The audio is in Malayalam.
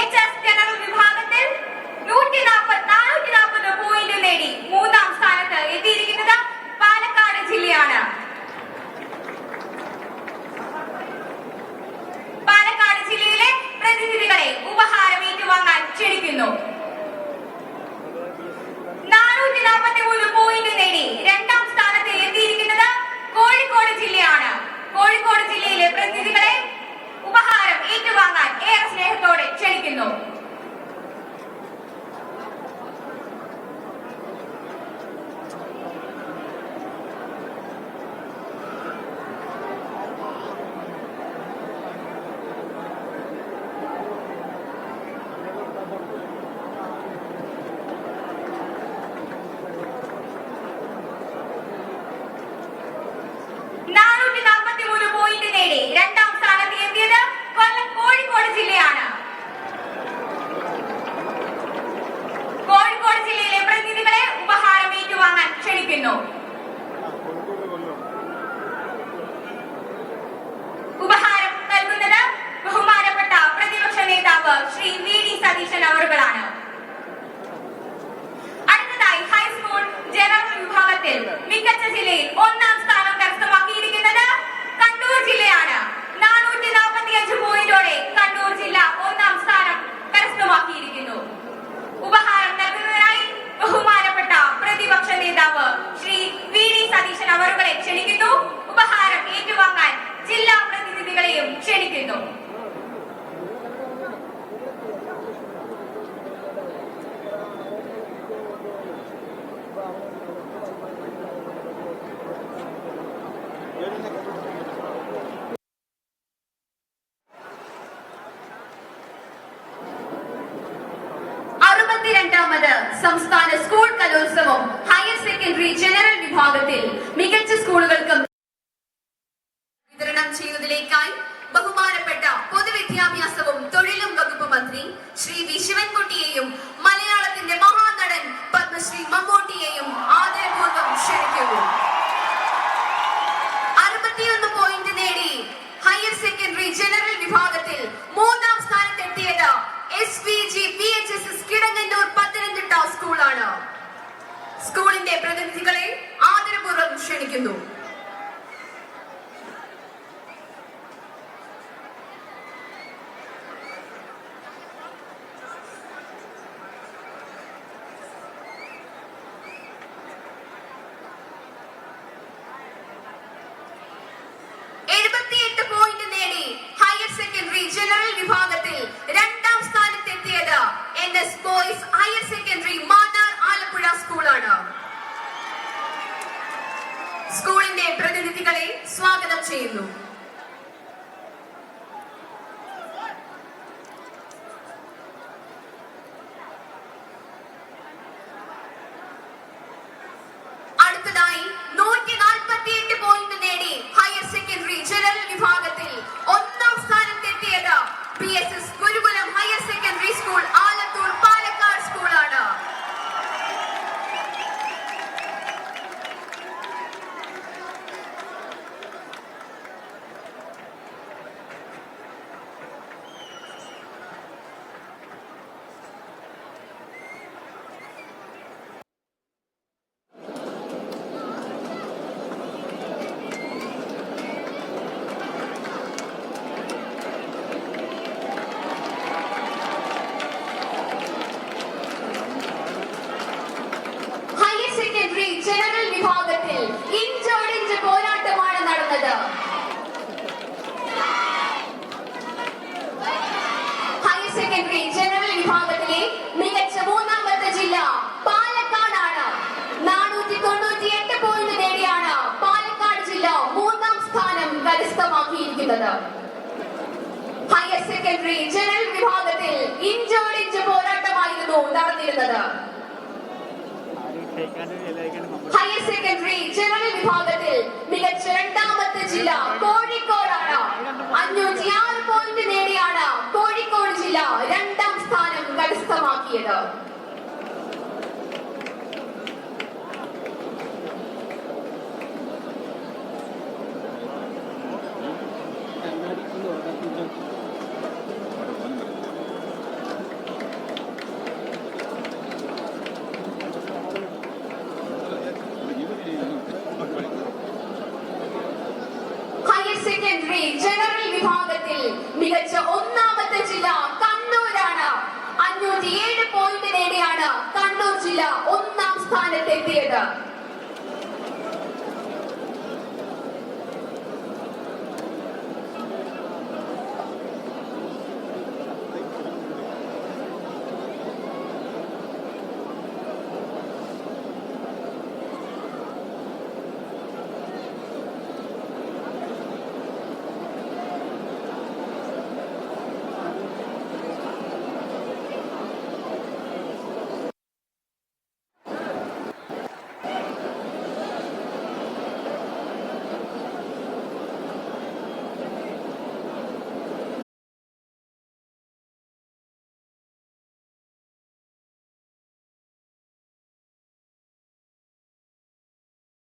എച്ച്.എസ്. ജനറൽ വിഭാഗത്തിൽ 440 പോയിന്റ് നേടി മൂന്നാം സ്ഥാനത്ത് എത്തിയിരിക്കുന്നത് പാലക്കാട് ജില്ലയാണ്. പാലക്കാട് ജില്ലയിലെ പ്രതിനിധികളെ ഉപഹാരം ഏറ്റുവാങ്ങാൻ ക്ഷണിക്കുന്നു. 443 പോയിന്റ് നേടി രണ്ടാം സ്ഥാനത്ത് എത്തിയിരിക്കുന്നത് കോഴിക്കോട് ജില്ലയാണ്. കോഴിക്കോട് ജില്ലയിലെ പ്രതിനിധികളെ ഉപഹാരം ഏറ്റുവാങ്ങാൻ ഏറെ സ്നേഹത്തോടെ ക്ഷണിക്കുന്നു. രണ്ടാം സ്ഥാനത്ത് എത്തിയത് കോഴിക്കോട് ജില്ലയാണ്. കോഴിക്കോട് ജില്ലയിലെ പ്രതിനിധികളെ ഉപഹാരം ഏറ്റുവാങ്ങാൻ ക്ഷണിക്കുന്നു. ഉപഹാരം നൽകുന്നത് ബഹുമാനപ്പെട്ട പ്രതിപക്ഷ നേതാവ് ശ്രീ വി.ഡി. സതീശൻ അവറുകളാണ്. അടുത്തതായി ഹൈസ്കൂൾ ജനറൽ വിഭാഗത്തിൽ മികച്ച ജില്ലയിൽ ഒന്നാം സ്ഥാനം കരസ്ഥമാക്കിയിരിക്കുന്നത് കണ്ണൂർ ജില്ലയാണ്. 445 പോയിന്റോടെ കണ്ണൂർ ജില്ല ഒന്നാം സ്ഥാനം കരസ്ഥമാക്കിയിരിക്കുന്നു. ഉപഹാരം നൽകുന്നതിനായി ബഹുമാനപ്പെട്ട പ്രതിപക്ഷ നേതാവ് ശ്രീ വി.ഡി. സതീശൻ അവറുകളെ ക്ഷണിക്കുന്നു. ഉപഹാരം ഏറ്റുവാങ്ങാൻ ജില്ലാ പ്രതിനിധികളെയും ക്ഷണിക്കുന്നു. രണ്ടാമത് സംസ്ഥാന സ്കൂൾ കലോത്സവം ഹയർ സെക്കൻഡറി ജനറൽ വിഭാഗത്തിൽ മികച്ച സ്കൂളുകൾക്ക് വിതരണം ചെയ്യുന്നതിലേക്കായി ബഹുമാനപ്പെട്ട പൊതുവിദ്യാഭ്യാസവും തൊഴിലും വകുപ്പ് മന്ത്രി ശ്രീ വി ശിവൻകുട്ടിയെയും മലയാളത്തിന്റെ മഹാനടൻ പത്മശ്രീ മമ്മൂട്ടിയെയും ആദരപൂർവ്വം ക്ഷണിക്കുന്നു. 61 പോയിന്റ് നേടി ഹയർ സെക്കൻഡറി ജനറൽ വിഭാഗത്തിൽ മൂന്നാം സ്ഥാനത്തെത്തിയത് SVG VHSS കിടങ്ങന്നൂർ പത്തനംതിട്ട സ്കൂളാണ്. സ്കൂളിന്റെ പ്രതിനിധികളെ ആദരപൂർവ്വം ക്ഷണിക്കുന്നു. പോയിന്റ് നേടി ഹയർ സെക്കൻഡറി ജനറൽ വിഭാഗത്തിൽ രണ്ടാം സ്ഥാനത്തെത്തിയത് NS boys higher secondary Mannar Alappuzha സ്കൂളാണ്. സ്കൂളിന്റെ പ്രതിനിധികളെ സ്വാഗതം ചെയ്യുന്നു. അടുത്തതായി 148 പോയിന്റ് നേടി ഹയർ സെക്കൻഡറി ജനറൽ വിഭാഗത്തിൽ ഒന്നാം സ്ഥാനത്തെത്തിയത് PSS Gurukulam higher secondary school Alathur Palakkad സ്കൂളാണ്. ജനറൽ വിഭാഗത്തിൽ ഇഞ്ചോടിഞ്ച് പോരാട്ടമാണ് നടന്നത്. ഹയർ സെക്കൻഡറി ജനറൽ വിഭാഗത്തിലെ മികച്ച മൂന്നാമത്തെ ജില്ല പാലക്കാടാണ്. 498 പോയിന്റ് നേടിയാണ് പാലക്കാട് ജില്ല മൂന്നാം സ്ഥാനം കരസ്ഥമാക്കിയിരിക്കുന്നത്. ഹയർ സെക്കൻഡറി ജനറൽ വിഭാഗത്തിൽ ഇഞ്ചോടിഞ്ച് പോരാട്ടമായിരുന്നു നടന്നിരുന്നത്. ഹയർ സെക്കൻഡറി ജനറൽ വിഭാഗത്തിൽ മികച്ച രണ്ടാമത്തെ ജില്ല കോഴിക്കോടാണ്. 506 പോയിന്റ് നേടിയാണ് കോഴിക്കോട് ജില്ല രണ്ടാം സ്ഥാനം കരസ്ഥമാക്കിയത്. മികച്ച ഒന്നാമത്തെ ജില്ല കണ്ണൂരാണ്. 507 പോയിന്റ് നേടിയാണ് കണ്ണൂർ ജില്ല ഒന്നാം സ്ഥാനത്തെത്തിയത്.